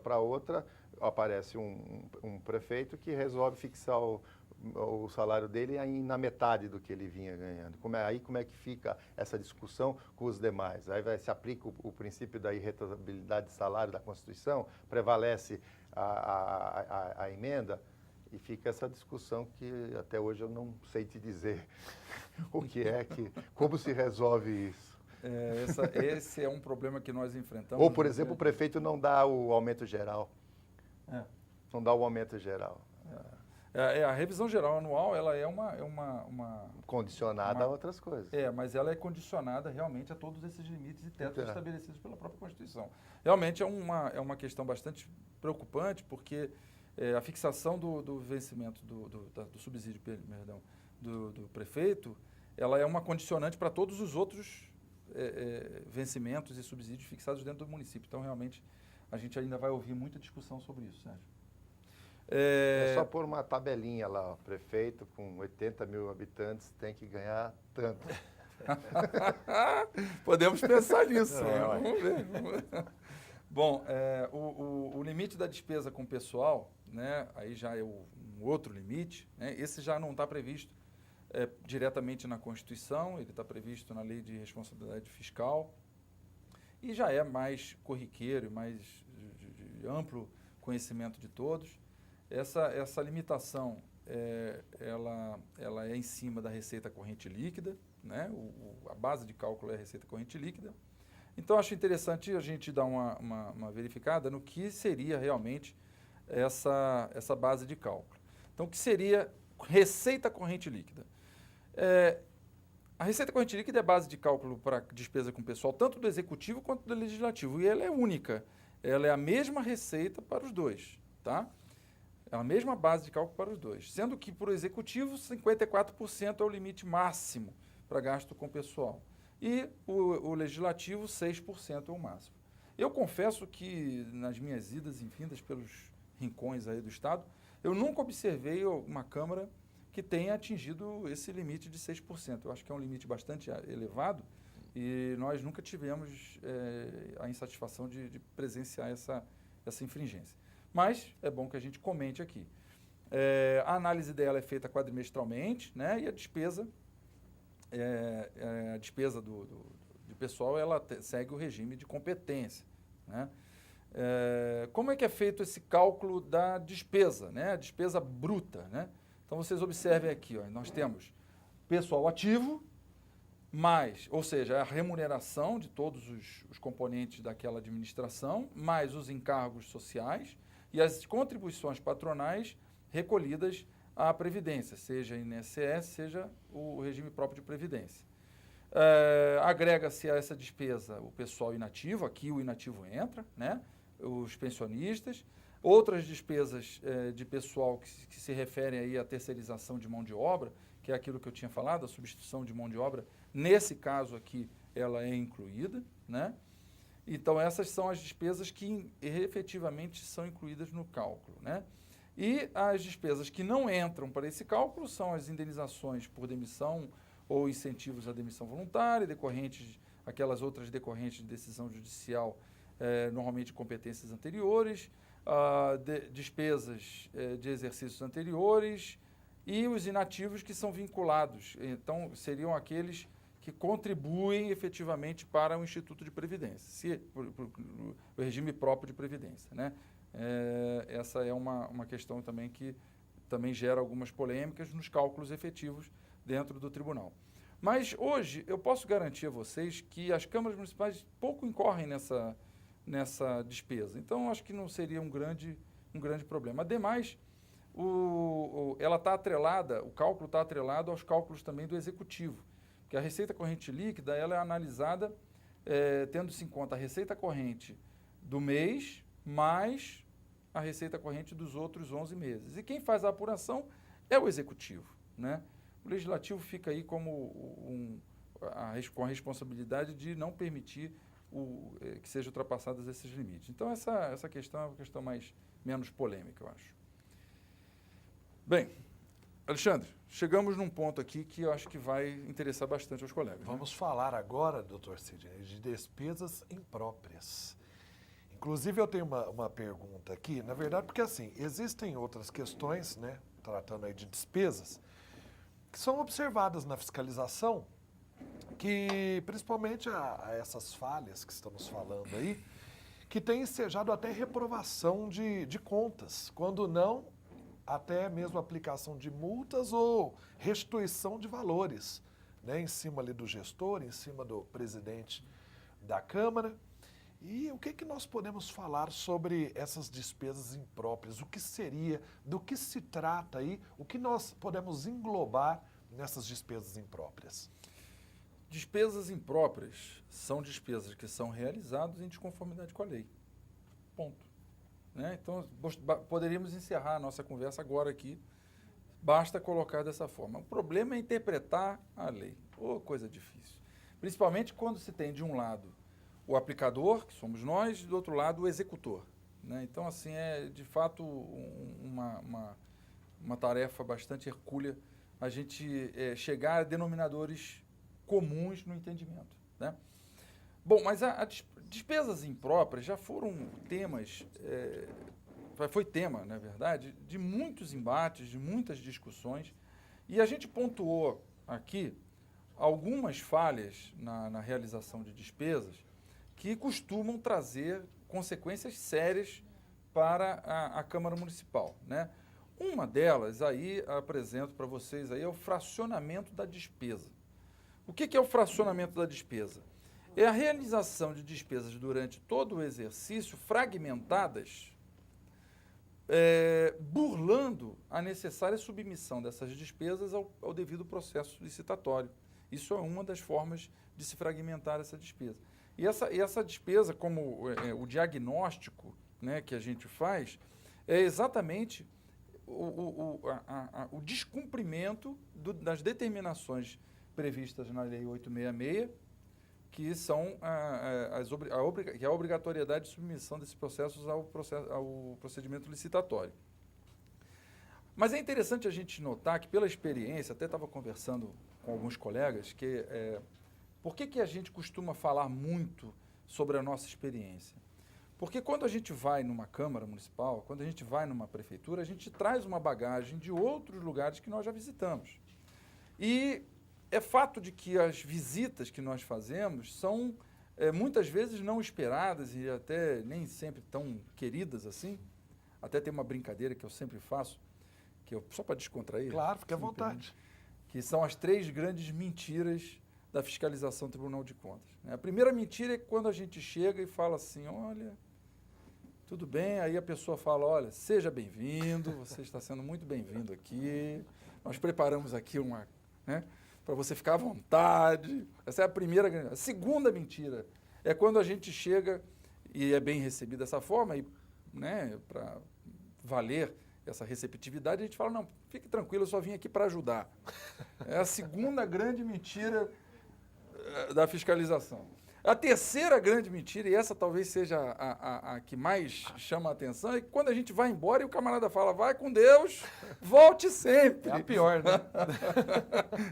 para outra, aparece um prefeito que resolve fixar o salário dele aí na metade do que ele vinha ganhando. Como é que fica essa discussão com os demais? Aí se aplica o princípio da irretocabilidade de salário da Constituição, prevalece a emenda, e fica essa discussão que até hoje eu não sei te dizer como se resolve isso. Esse é um problema que nós enfrentamos. Ou, por exemplo, o prefeito não dá o aumento geral. Não dá o aumento geral. A revisão geral anual, ela é condicionada a outras coisas. Mas ela é condicionada realmente a todos esses limites e tetos estabelecidos pela própria Constituição. Realmente é uma questão bastante preocupante, porque a fixação do vencimento do subsídio, perdão, do prefeito, ela é uma condicionante para todos os outros vencimentos e subsídios fixados dentro do município. Então, realmente, a gente ainda vai ouvir muita discussão sobre isso, Sérgio. É só pôr uma tabelinha lá, ó, prefeito com 80 mil habitantes tem que ganhar tanto. Podemos pensar nisso. Vamos ver. Bom, o limite da despesa com pessoal, né, aí já é um outro limite, né, esse já não está previsto diretamente na Constituição, ele está previsto na Lei de Responsabilidade Fiscal e já é mais corriqueiro, mais de amplo conhecimento de todos. Essa limitação, ela é em cima da receita corrente líquida, né? A base de cálculo é a receita corrente líquida. Então, acho interessante a gente dar uma verificada no que seria realmente essa base de cálculo. Então, o que seria receita corrente líquida? A receita corrente líquida é base de cálculo para despesa com pessoal, tanto do Executivo quanto do Legislativo, e ela é única. Ela é a mesma receita para os dois, tá? É a mesma base de cálculo para os dois, sendo que para o Executivo 54% é o limite máximo para gasto com pessoal e o Legislativo 6% é o máximo. Eu confesso que nas minhas idas e vindas pelos rincões aí do Estado, eu nunca observei uma Câmara que tenha atingido esse limite de 6%. Eu acho que é um limite bastante elevado e nós nunca tivemos a insatisfação de presenciar essa infringência. Mas é bom que a gente comente aqui. A análise dela é feita quadrimestralmente, né? E a despesa, de pessoal, ela segue o regime de competência, né? Como é que é feito esse cálculo da despesa, né? A despesa bruta, né? Então, vocês observem aqui, ó, nós temos pessoal ativo, ou seja, a remuneração de todos os componentes daquela administração, mais os encargos sociais, e as contribuições patronais recolhidas à Previdência, seja INSS, seja o regime próprio de Previdência. Agrega-se a essa despesa o pessoal inativo, aqui o inativo entra, né? Os pensionistas, outras despesas de pessoal que se referem aí à terceirização de mão de obra, que é aquilo que eu tinha falado, a substituição de mão de obra, nesse caso aqui ela é incluída, né? Então, essas são as despesas que efetivamente são incluídas no cálculo, né? E as despesas que não entram para esse cálculo são as indenizações por demissão ou incentivos à demissão voluntária, aquelas outras decorrentes de decisão judicial, normalmente de competências anteriores, despesas de exercícios anteriores e os inativos que são vinculados. Então, seriam aqueles que contribuem efetivamente para o Instituto de Previdência, o regime próprio de Previdência, né? Essa é uma questão também que também gera algumas polêmicas nos cálculos efetivos dentro do tribunal. Mas hoje eu posso garantir a vocês que as câmaras municipais pouco incorrem nessa despesa. Então, acho que não seria um grande problema. Ademais, ela está atrelada, o cálculo está atrelado aos cálculos também do Executivo. Que a receita corrente líquida ela é analisada tendo-se em conta a receita corrente do mês mais a receita corrente dos outros 11 meses. E quem faz a apuração é o Executivo, né? O Legislativo fica aí com a responsabilidade de não permitir que sejam ultrapassados esses limites. Então, essa questão é uma questão menos polêmica, eu acho. Bem, Alexandre, chegamos num ponto aqui que eu acho que vai interessar bastante aos colegas. Vamos falar agora, doutor Sidney, de despesas impróprias. Inclusive, eu tenho uma pergunta aqui, na verdade, porque assim, existem outras questões, né, tratando aí de despesas, que são observadas na fiscalização, que principalmente a essas falhas que estamos falando aí, que tem ensejado até reprovação de contas, quando não, até mesmo aplicação de multas ou restituição de valores, né, em cima ali do gestor, em cima do presidente da Câmara. E o que nós podemos falar sobre essas despesas impróprias? O que seria, do que se trata aí, o que nós podemos englobar nessas despesas impróprias? Despesas impróprias são despesas que são realizadas em desconformidade com a lei. Ponto. Né? Então, poderíamos encerrar a nossa conversa agora aqui. Basta colocar dessa forma. O problema é interpretar a lei. Coisa difícil. Principalmente quando se tem, de um lado, o aplicador, que somos nós, e do outro lado, o executor. Né? Então, assim, é de fato uma tarefa bastante hercúlea a gente chegar a denominadores comuns no entendimento. Né? Bom, mas despesas impróprias já foram temas, foi tema, na verdade, de muitos embates, de muitas discussões, e a gente pontuou aqui algumas falhas na realização de despesas que costumam trazer consequências sérias para a Câmara Municipal, né? Uma delas, aí, apresento para vocês, aí, é o fracionamento da despesa. O que é o fracionamento da despesa? É a realização de despesas durante todo o exercício fragmentadas, burlando a necessária submissão dessas despesas ao devido processo licitatório. Isso é uma das formas de se fragmentar essa despesa. E essa despesa, como o diagnóstico, né, que a gente faz, é exatamente o descumprimento das determinações previstas na Lei 866, que são que é a obrigatoriedade de submissão desses processos ao procedimento licitatório. Mas é interessante a gente notar que, pela experiência, até estava conversando com alguns colegas, que por que a gente costuma falar muito sobre a nossa experiência? Porque quando a gente vai numa Câmara Municipal, quando a gente vai numa prefeitura, a gente traz uma bagagem de outros lugares que nós já visitamos. E é fato de que as visitas que nós fazemos são muitas vezes não esperadas e até nem sempre tão queridas assim. Até tem uma brincadeira que eu sempre faço, só para descontrair. Claro, fique à vontade. Que são as 3 grandes mentiras da fiscalização do Tribunal de Contas. A primeira mentira é quando a gente chega e fala assim, olha, tudo bem, aí a pessoa fala, olha, seja bem-vindo, você está sendo muito bem-vindo aqui, nós preparamos aqui para você ficar à vontade. Essa é a primeira. A segunda mentira é quando a gente chega e é bem recebido dessa forma, e, né, para valer essa receptividade, a gente fala, não, fique tranquilo, eu só vim aqui para ajudar. É a segunda grande mentira da fiscalização. A terceira grande mentira, e essa talvez seja a que mais chama a atenção, é que quando a gente vai embora e o camarada fala, vai com Deus, volte sempre. É a pior, né?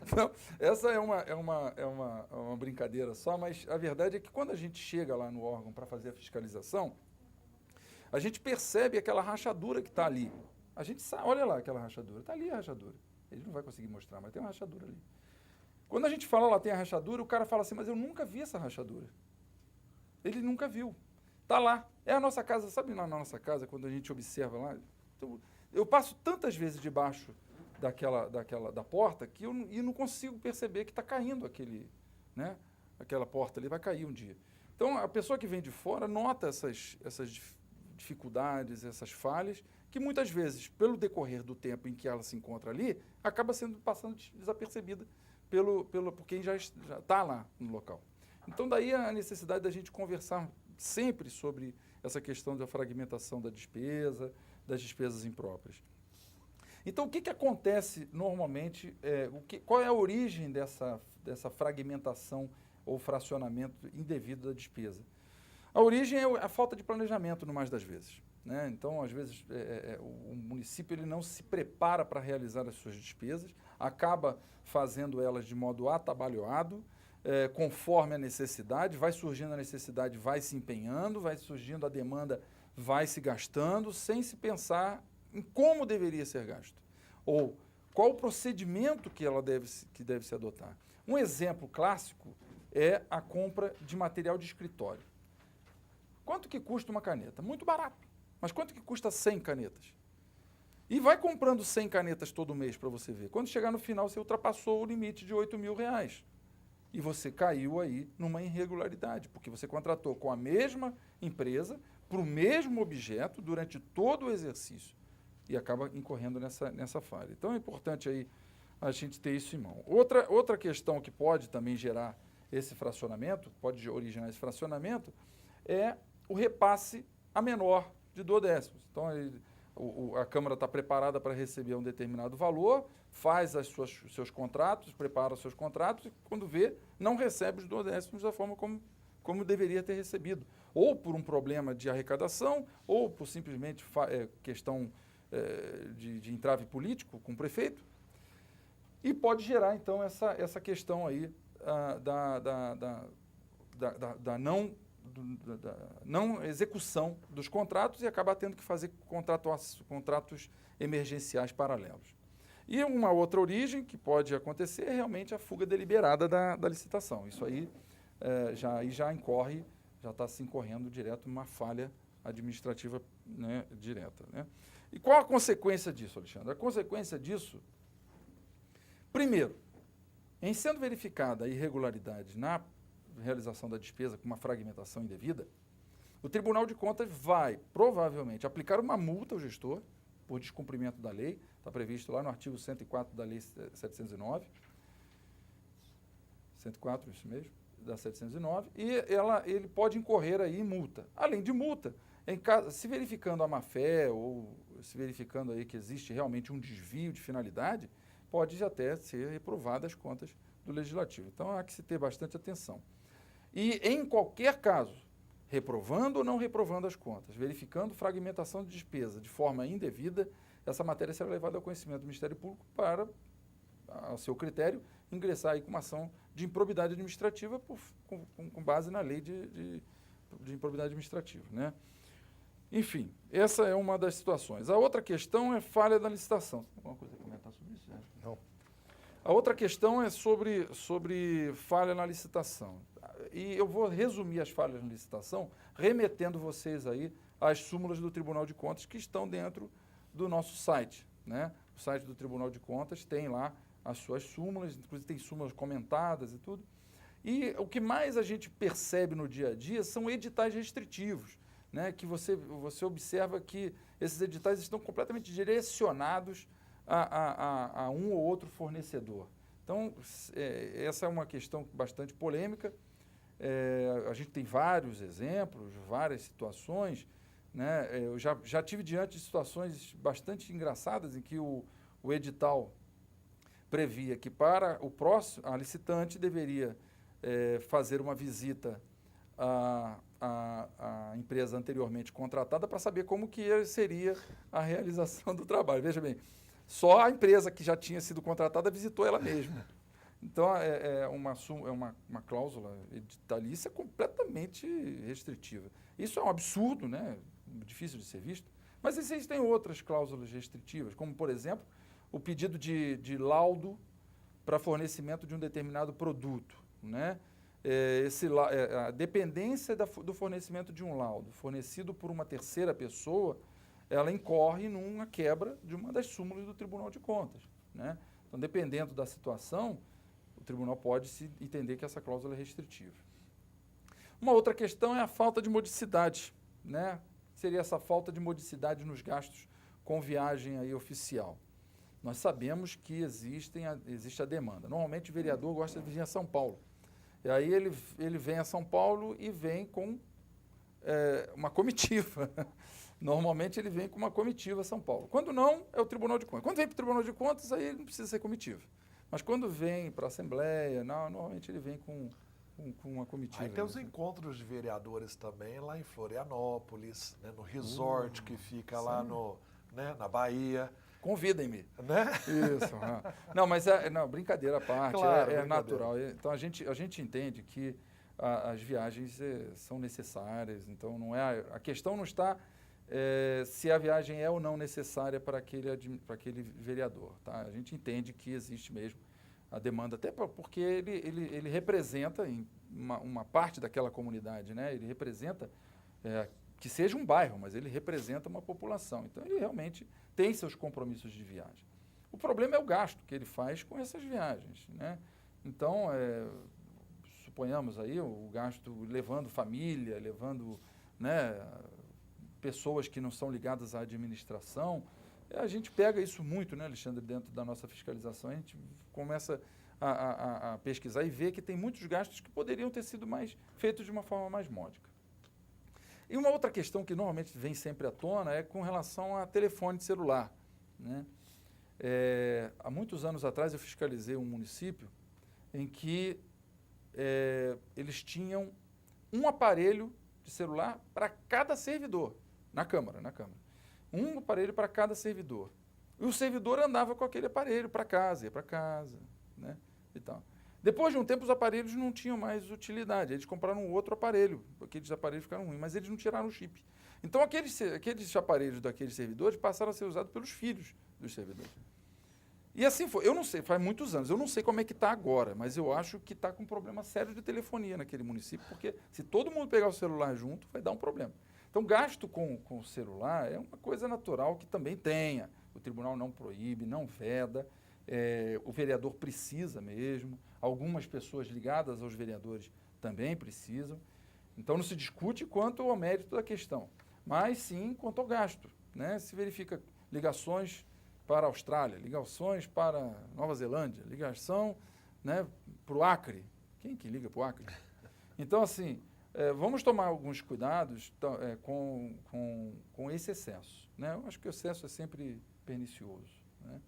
Então, essa é uma brincadeira só, mas a verdade é que quando a gente chega lá no órgão para fazer a fiscalização, a gente percebe aquela rachadura que está ali. A gente sabe, olha lá aquela rachadura, está ali a rachadura. Ele não vai conseguir mostrar, mas tem uma rachadura ali. Quando a gente fala lá tem a rachadura, o cara fala assim, mas eu nunca vi essa rachadura. Ele nunca viu. Está lá. É a nossa casa, sabe na nossa casa, quando a gente observa lá? Então, eu passo tantas vezes debaixo da porta que eu não consigo perceber que está caindo aquela porta ali, vai cair um dia. Então, a pessoa que vem de fora nota essas dificuldades, essas falhas, que muitas vezes, pelo decorrer do tempo em que ela se encontra ali, acaba passando desapercebida por quem já está lá no local. Então, daí a necessidade da gente conversar sempre sobre essa questão da fragmentação da despesa, das despesas impróprias. Então, o que acontece normalmente, qual é a origem dessa fragmentação ou fracionamento indevido da despesa? A origem é a falta de planejamento, no mais das vezes. Né? Então, às vezes, o município ele não se prepara para realizar as suas despesas, acaba fazendo elas de modo atabalhoado, conforme a necessidade, vai surgindo a necessidade, vai se empenhando, vai surgindo a demanda, vai se gastando, sem se pensar em como deveria ser gasto, ou qual o procedimento que deve se adotar. Um exemplo clássico é a compra de material de escritório. Quanto que custa uma caneta? Muito barato. Mas quanto que custa 100 canetas? E vai comprando 100 canetas todo mês para você ver. Quando chegar no final, você ultrapassou o limite de R$8.000. E você caiu aí numa irregularidade, porque você contratou com a mesma empresa, para o mesmo objeto, durante todo o exercício. E acaba incorrendo nessa falha. Então é importante aí a gente ter isso em mão. Outra questão que pode também gerar esse fracionamento, pode originar esse fracionamento, é o repasse a menor de duodécimos. Então, a Câmara está preparada para receber um determinado valor, faz seus contratos, prepara os seus contratos e, quando vê, não recebe os duodécimos da forma como deveria ter recebido. Ou por um problema de arrecadação, ou por simplesmente questão de entrave político com o prefeito. E pode gerar, então, essa questão aí da não execução dos contratos e acabar tendo que fazer contratos emergenciais paralelos. E uma outra origem que pode acontecer é realmente a fuga deliberada da licitação. Isso aí já incorre, já está se incorrendo direto numa falha administrativa, né, direta. Né? E qual a consequência disso, Alexandre? A consequência disso, primeiro, em sendo verificada a irregularidade na realização da despesa com uma fragmentação indevida, o Tribunal de Contas vai, provavelmente, aplicar uma multa ao gestor por descumprimento da lei, está previsto lá no artigo 104 da Lei 709, 104, isso mesmo, da 709, e ele pode incorrer aí em multa. Além de multa, se verificando a má-fé ou se verificando aí que existe realmente um desvio de finalidade, pode até ser reprovada as contas do Legislativo. Então, há que se ter bastante atenção. E, em qualquer caso, reprovando ou não reprovando as contas, verificando fragmentação de despesa de forma indevida, essa matéria será levada ao conhecimento do Ministério Público para, a seu critério, ingressar aí com uma ação de improbidade administrativa com base na lei de improbidade administrativa, né? Enfim, essa é uma das situações. A outra questão é falha da licitação. Tem alguma coisa a comentar sobre isso? Não. A outra questão é sobre falha na licitação. E eu vou resumir as falhas na licitação, remetendo vocês aí às súmulas do Tribunal de Contas que estão dentro do nosso site, né? O site do Tribunal de Contas tem lá as suas súmulas, inclusive tem súmulas comentadas e tudo. E o que mais a gente percebe no dia a dia são editais restritivos, né? Que você observa que esses editais estão completamente direcionados a um ou outro fornecedor. Então, essa é uma questão bastante polêmica. A gente tem vários exemplos, várias situações, né? Eu já tive diante de situações bastante engraçadas em que o edital previa que a licitante deveria fazer uma visita à empresa anteriormente contratada para saber como que seria a realização do trabalho. Veja bem, só a empresa que já tinha sido contratada visitou ela mesma. Então, é uma cláusula editalícia completamente restritiva. Isso é um absurdo, né? Difícil de ser visto. Mas existem outras cláusulas restritivas, como, por exemplo, o pedido de laudo para fornecimento de um determinado produto, né? A dependência do fornecimento de um laudo fornecido por uma terceira pessoa, ela incorre numa quebra de uma das súmulas do Tribunal de Contas, né? Então, dependendo da situação, o tribunal pode se entender que essa cláusula é restritiva. Uma outra questão é a falta de modicidade, né? Seria essa falta de modicidade nos gastos com viagem aí oficial. Nós sabemos que existe a demanda. Normalmente o vereador gosta de vir a São Paulo. E aí ele vem a São Paulo e vem com uma comitiva. Normalmente ele vem com uma comitiva a São Paulo. Quando não, é o Tribunal de Contas. Quando vem para o Tribunal de Contas, aí não precisa ser comitiva. Mas quando vem para a Assembleia, normalmente ele vem com uma comitiva. Aí tem os encontros de vereadores também lá em Florianópolis, né, no resort que fica lá na Bahia. convidem-me. Né? Isso. Não, mas não, brincadeira à parte, Claro, é brincadeira. natural. Então a gente entende que as viagens são necessárias. Então não é a questão não está se a viagem é ou não necessária para aquele vereador. Tá? A gente entende que existe mesmo a demanda, até porque ele representa uma parte daquela comunidade, né? Ele representa que seja um bairro, mas ele representa uma população. Então ele realmente tem seus compromissos de viagem. O problema é o gasto que ele faz com essas viagens, né? Então, suponhamos aí o gasto levando família, levando, né, pessoas que não são ligadas à administração. A gente pega isso muito, né, Alexandre, dentro da nossa fiscalização. A gente começa a pesquisar e ver que tem muitos gastos que poderiam ter sido feitos de uma forma mais módica. E uma outra questão que normalmente vem sempre à tona é com relação a telefone celular, né? Há muitos anos atrás eu fiscalizei um município em que eles tinham um aparelho de celular para cada servidor, na Câmara. Um aparelho para cada servidor. E o servidor andava com aquele aparelho para casa, ia para casa, né? E tal. Depois de um tempo, os aparelhos não tinham mais utilidade. Eles compraram um outro aparelho, aqueles aparelhos ficaram ruins, mas eles não tiraram o chip. Então, aqueles aparelhos daqueles servidores passaram a ser usados pelos filhos dos servidores. E assim foi. Eu não sei, faz muitos anos, eu não sei como é que está agora, mas eu acho que está com um problema sério de telefonia naquele município, porque se todo mundo pegar o celular junto, vai dar um problema. Então, gasto com o celular é uma coisa natural que também tenha. O tribunal não proíbe, não veda, o vereador precisa mesmo, algumas pessoas ligadas aos vereadores também precisam. Então, não se discute quanto ao mérito da questão, mas sim quanto ao gasto, né? Se verifica ligações para a Austrália, ligações para Nova Zelândia, ligação, né, para o Acre. Quem que liga para o Acre? Então, assim, vamos tomar alguns cuidados com esse excesso, né? Eu acho que o excesso é sempre pernicioso, né?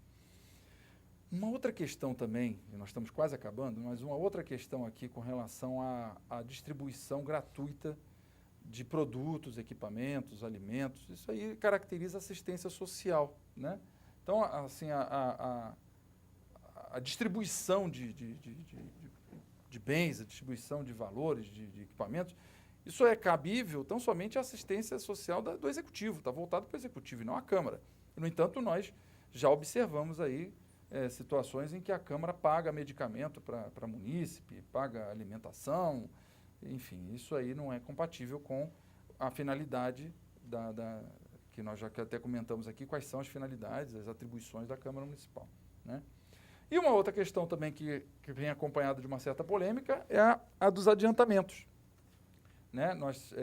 Uma outra questão também, e nós estamos quase acabando, mas uma outra questão aqui com relação à distribuição gratuita de produtos, equipamentos, alimentos, isso aí caracteriza assistência social, né? Então, assim, a distribuição de bens, a distribuição de valores, de equipamentos, isso é cabível tão somente à assistência social do Executivo, está voltado para o Executivo e não à Câmara. No entanto, nós já observamos aí situações em que a Câmara paga medicamento para munícipe, paga alimentação, enfim, isso aí não é compatível com a finalidade que nós já até comentamos aqui, quais são as finalidades, as atribuições da Câmara Municipal, né? E uma outra questão também que vem acompanhada de uma certa polêmica é a dos adiantamentos, né? Nós,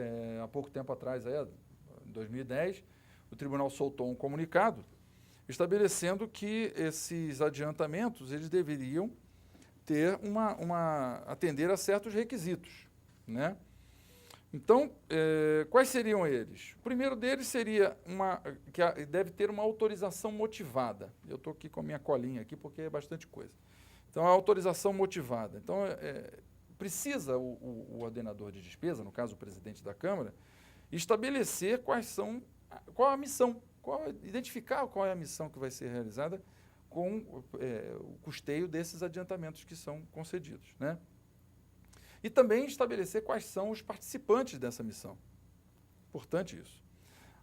há pouco tempo atrás, em 2010, o tribunal soltou um comunicado estabelecendo que esses adiantamentos eles deveriam ter atender a certos requisitos, né? Então, quais seriam eles? O primeiro deles seria que deve ter uma autorização motivada. Eu estou aqui com a minha colinha aqui porque é bastante coisa. Então, a autorização motivada. Então, precisa o ordenador de despesa, no caso o presidente da Câmara, estabelecer qual a missão, identificar qual é a missão que vai ser realizada com o custeio desses adiantamentos que são concedidos, né? E também estabelecer quais são os participantes dessa missão. Importante isso.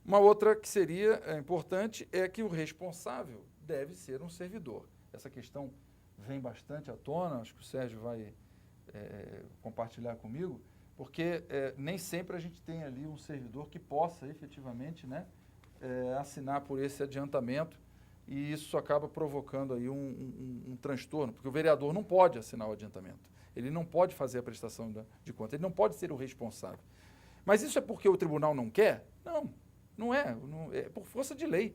Uma outra que seria importante é que o responsável deve ser um servidor. Essa questão vem bastante à tona, acho que o Sérgio vai compartilhar comigo, porque nem sempre a gente tem ali um servidor que possa efetivamente, né, assinar por esse adiantamento, e isso acaba provocando aí um transtorno, porque o vereador não pode assinar o adiantamento. Ele não pode fazer a prestação de conta, ele não pode ser o responsável. Mas isso é porque o tribunal não quer? Não, não é por força de lei.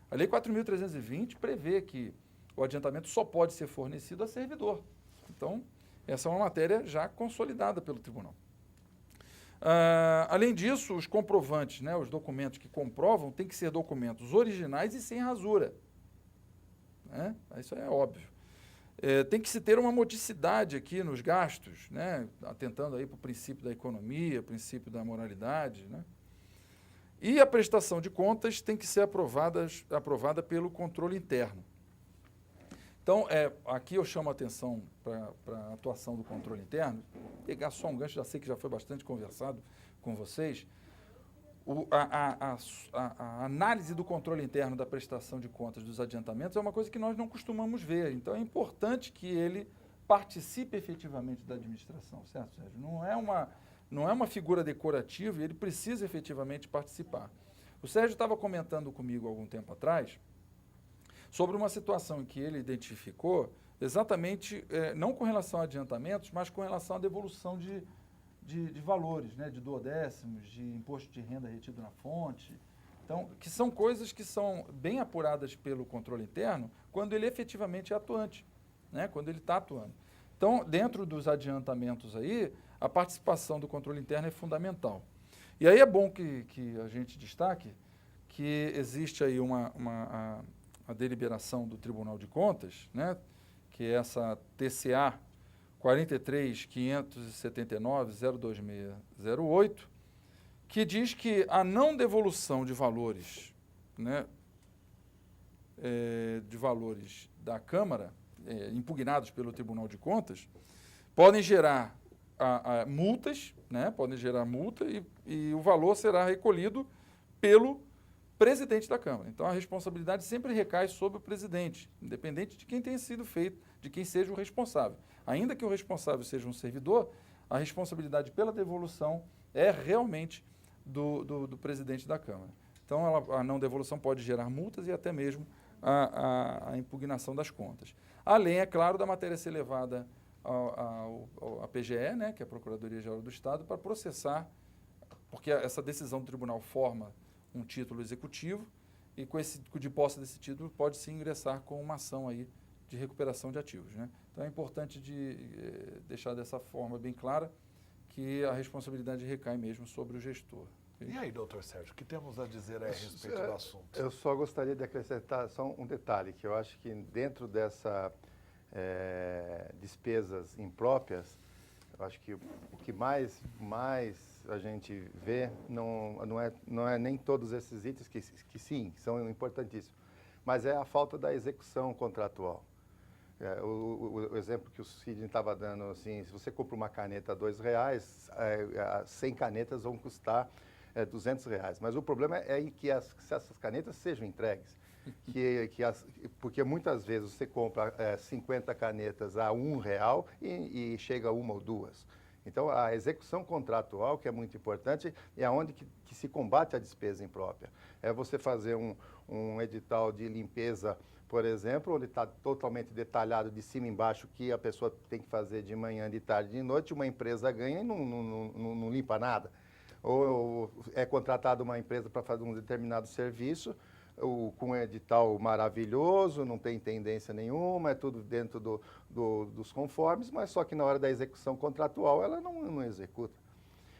A Lei 4.320 prevê que o adiantamento só pode ser fornecido a servidor. Então, essa é uma matéria já consolidada pelo tribunal. Além disso, os comprovantes, né, os documentos que comprovam, têm que ser documentos originais e sem rasura, né? Isso é óbvio. Tem que se ter uma modicidade aqui nos gastos, né, atentando aí para o princípio da economia, princípio da moralidade, né? E a prestação de contas tem que ser aprovada pelo controle interno. Então, aqui eu chamo a atenção para a atuação do controle interno. Vou pegar só um gancho, já sei que já foi bastante conversado com vocês. A análise do controle interno da prestação de contas dos adiantamentos é uma coisa que nós não costumamos ver. Então, é importante que ele participe efetivamente da administração, certo, Sérgio? Não é uma figura decorativa e ele precisa efetivamente participar. O Sérgio estava comentando comigo há algum tempo atrás sobre uma situação em que ele identificou exatamente, não com relação a adiantamentos, mas com relação à devolução de valores, né, de duodécimos, de imposto de renda retido na fonte. Então, que são coisas que são bem apuradas pelo controle interno quando ele efetivamente é atuante, né, quando ele está atuando. Então, dentro dos adiantamentos aí, a participação do controle interno é fundamental. E aí é bom que a gente destaque que existe aí a deliberação do Tribunal de Contas, né, que é essa TCA 43.579.02608, que diz que a não devolução de valores, né, da Câmara, impugnados pelo Tribunal de Contas, podem gerar multas, né, podem gerar multa e o valor será recolhido pelo presidente da Câmara. Então, a responsabilidade sempre recai sobre o presidente, independente de quem tenha sido feito, de quem seja o responsável. Ainda que o responsável seja um servidor, a responsabilidade pela devolução é realmente do presidente da Câmara. Então, a não devolução pode gerar multas e até mesmo a impugnação das contas. Além, é claro, da matéria ser levada à PGE, né, que é a Procuradoria-Geral do Estado, para processar, porque essa decisão do tribunal forma um título executivo e de posse desse título pode-se ingressar com uma ação aí de recuperação de ativos, né? Então é importante deixar dessa forma bem clara que a responsabilidade recai mesmo sobre o gestor. E aí, doutor Sérgio, o que temos a dizer a respeito do assunto? Eu só gostaria de acrescentar só um detalhe, que eu acho que dentro dessa despesas impróprias, eu acho que o que mais a gente vê não é nem todos esses itens que sim, são importantíssimos, mas é a falta da execução contratual. O exemplo que o Sidney estava dando, assim, se você compra uma caneta a R$2, 100 canetas vão custar R$200. Mas o problema é que essas canetas sejam entregues. Porque muitas vezes você compra 50 canetas a R$1 e chega uma ou duas. Então, a execução contratual, que é muito importante, é onde que se combate a despesa imprópria. É você fazer um edital de limpeza, por exemplo, onde está totalmente detalhado de cima e embaixo o que a pessoa tem que fazer de manhã, de tarde, de noite, uma empresa ganha e não limpa nada. Ou é contratada uma empresa para fazer um determinado serviço, com um edital maravilhoso, não tem tendência nenhuma, é tudo dentro dos conformes, mas só que na hora da execução contratual ela não executa.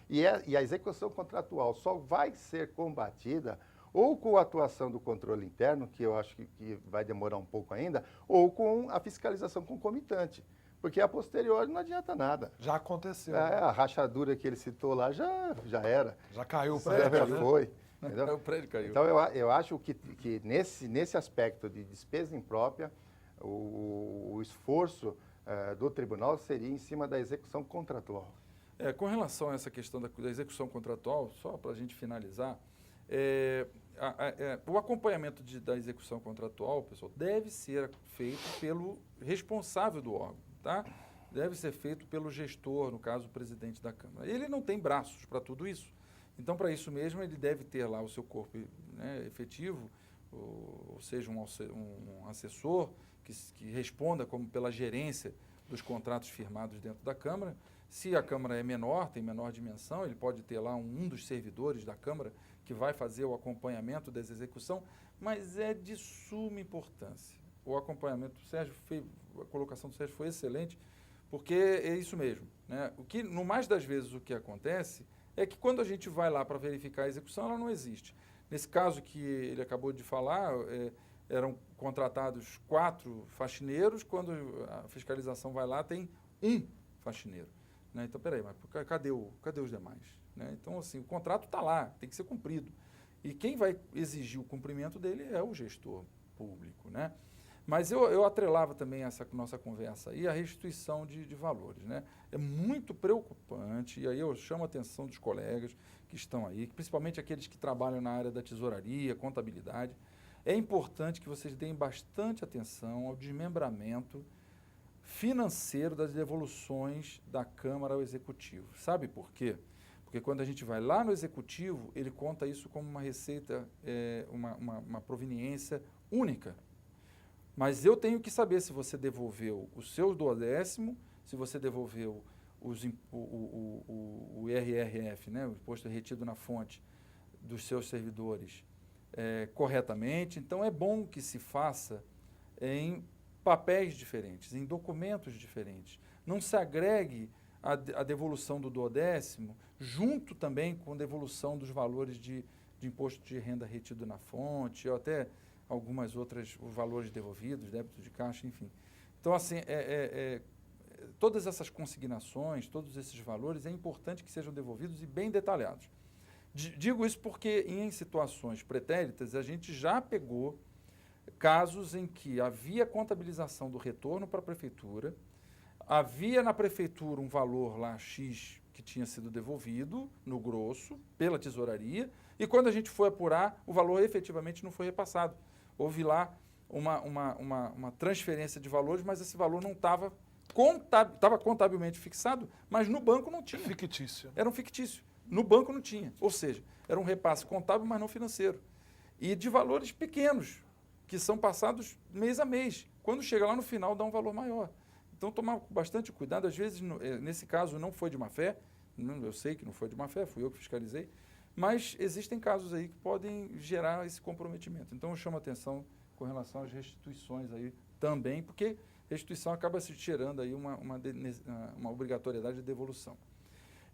E a execução contratual só vai ser combatida ou com a atuação do controle interno, que eu acho que vai demorar um pouco ainda, ou com a fiscalização concomitante. Porque a posteriori não adianta nada. Já aconteceu. A rachadura que ele citou lá já era. Já caiu o prédio. Já foi. Entendeu? O prédio caiu. Então, eu acho que nesse aspecto de despesa imprópria, o esforço do tribunal seria em cima da execução contratual. Com relação a essa questão da execução contratual, só para a gente finalizar, o acompanhamento da execução contratual, pessoal, deve ser feito pelo responsável do órgão, tá? Deve ser feito pelo gestor, no caso, o presidente da Câmara. Ele não tem braços para tudo isso. Então, para isso mesmo, ele deve ter lá o seu corpo, né, efetivo, ou seja, um assessor que responda como pela gerência dos contratos firmados dentro da Câmara. Se a Câmara é menor, tem menor dimensão, ele pode ter lá um dos servidores da Câmara que vai fazer o acompanhamento dessa execução, mas é de suma importância. O acompanhamento do Sérgio, a colocação do Sérgio foi excelente, porque é isso mesmo, né? No mais das vezes, o que acontece é que quando a gente vai lá para verificar a execução, ela não existe. Nesse caso que ele acabou de falar, eram contratados 4 faxineiros, quando a fiscalização vai lá, tem 1 faxineiro. Né? Então, peraí, mas cadê os demais? Né? Então, assim, o contrato está lá, tem que ser cumprido. E quem vai exigir o cumprimento dele é o gestor público, né? Mas eu atrelava também essa nossa conversa aí a restituição de valores, né? É muito preocupante, e aí eu chamo a atenção dos colegas que estão aí, principalmente aqueles que trabalham na área da tesouraria, contabilidade. É importante que vocês deem bastante atenção ao desmembramento financeiro das devoluções da Câmara ao Executivo. Sabe por quê? Porque quando a gente vai lá no Executivo, ele conta isso como uma receita, uma proveniência única. Mas eu tenho que saber se você devolveu o seu 12º, se você devolveu o IRRF, né, o imposto retido na fonte dos seus servidores, corretamente. Então, é bom que se faça em papéis diferentes, em documentos diferentes. Não se agregue a devolução do 12º junto também com a devolução dos valores de imposto de renda retido na fonte, ou até algumas outras, os valores devolvidos, débito de caixa, enfim. Então, assim, todas essas consignações, todos esses valores, é importante que sejam devolvidos e bem detalhados. Digo isso porque, em situações pretéritas, a gente já pegou casos em que havia contabilização do retorno para a prefeitura, havia na prefeitura um valor lá X que tinha sido devolvido, no grosso, pela tesouraria, e quando a gente foi apurar, o valor efetivamente não foi repassado. Houve lá uma transferência de valores, mas esse valor não estava contabilmente fixado, mas no banco não tinha. Fictício. Era um fictício. No banco não tinha. Ou seja, era um repasse contábil, mas não financeiro. E de valores pequenos, que são passados mês a mês. Quando chega lá no final, dá um valor maior. Então, tomar bastante cuidado. Às vezes, nesse caso, não foi de má fé. Eu sei que não foi de má fé, fui eu que fiscalizei. Mas existem casos aí que podem gerar esse comprometimento. Então, eu chamo a atenção com relação às restituições aí também, porque restituição acaba se gerando aí uma obrigatoriedade de devolução.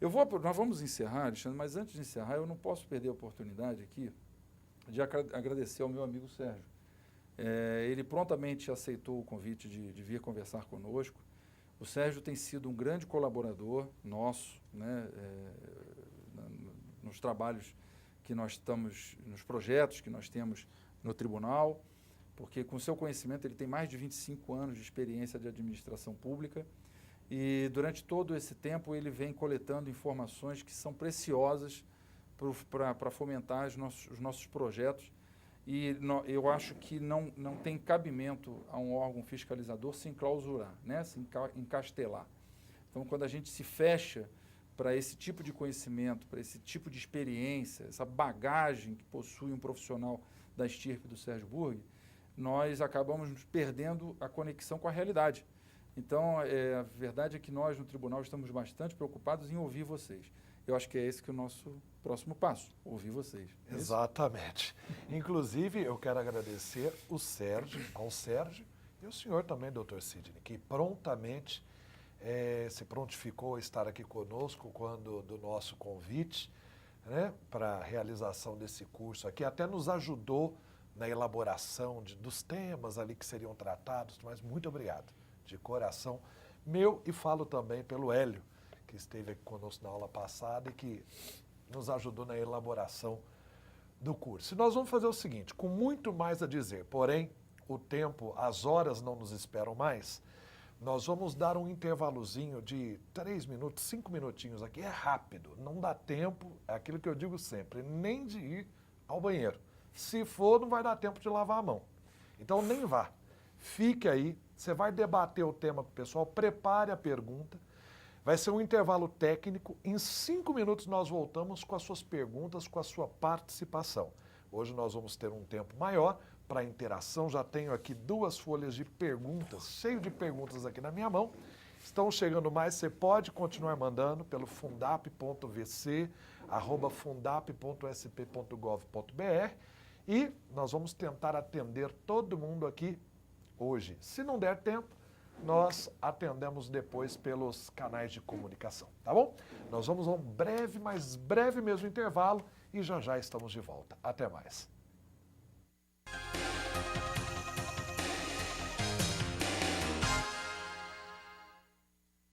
Nós vamos encerrar, Alexandre, mas antes de encerrar, eu não posso perder a oportunidade aqui de agradecer ao meu amigo Sérgio. Ele prontamente aceitou o convite de vir conversar conosco. O Sérgio tem sido um grande colaborador nosso, né, nos trabalhos que nós estamos, nos projetos que nós temos no tribunal, porque com seu conhecimento ele tem mais de 25 anos de experiência de administração pública e durante todo esse tempo ele vem coletando informações que são preciosas para fomentar os nossos projetos. E eu acho que não tem cabimento a um órgão fiscalizador se enclausurar, né? Se encastelar. Então, quando a gente se fecha para esse tipo de conhecimento, para esse tipo de experiência, essa bagagem que possui um profissional da estirpe do Sérgio Burgui, nós acabamos perdendo a conexão com a realidade. Então, a verdade é que nós, no tribunal, estamos bastante preocupados em ouvir vocês. Eu acho que é esse que é o nosso próximo passo, ouvir vocês. Exatamente. Inclusive, eu quero agradecer ao Sérgio e o senhor também, doutor Sidney, que prontamente se prontificou a estar aqui conosco quando do nosso convite, né, para a realização desse curso aqui, até nos ajudou na elaboração dos temas ali que seriam tratados, mas muito obrigado, de coração meu, e falo também pelo Hélio, que esteve aqui conosco na aula passada e que nos ajudou na elaboração do curso. E nós vamos fazer o seguinte, com muito mais a dizer, porém, o tempo, as horas não nos esperam mais, nós vamos dar um intervalozinho de 3 minutos, 5 minutinhos aqui, é rápido, não dá tempo, é aquilo que eu digo sempre, nem de ir ao banheiro. Se for, não vai dar tempo de lavar a mão. Então, nem vá. Fique aí, você vai debater o tema com o pessoal, prepare a pergunta. Vai ser um intervalo técnico. Em 5 minutos nós voltamos com as suas perguntas, com a sua participação. Hoje nós vamos ter um tempo maior para interação. Já tenho aqui 2 folhas de perguntas, cheio de perguntas aqui na minha mão. Estão chegando mais, você pode continuar mandando pelo fundap.vc@fundap.sp.gov.br e nós vamos tentar atender todo mundo aqui hoje. Se não der tempo, nós atendemos depois pelos canais de comunicação, tá bom? Nós vamos a um breve, mas breve mesmo intervalo e já já estamos de volta. Até mais.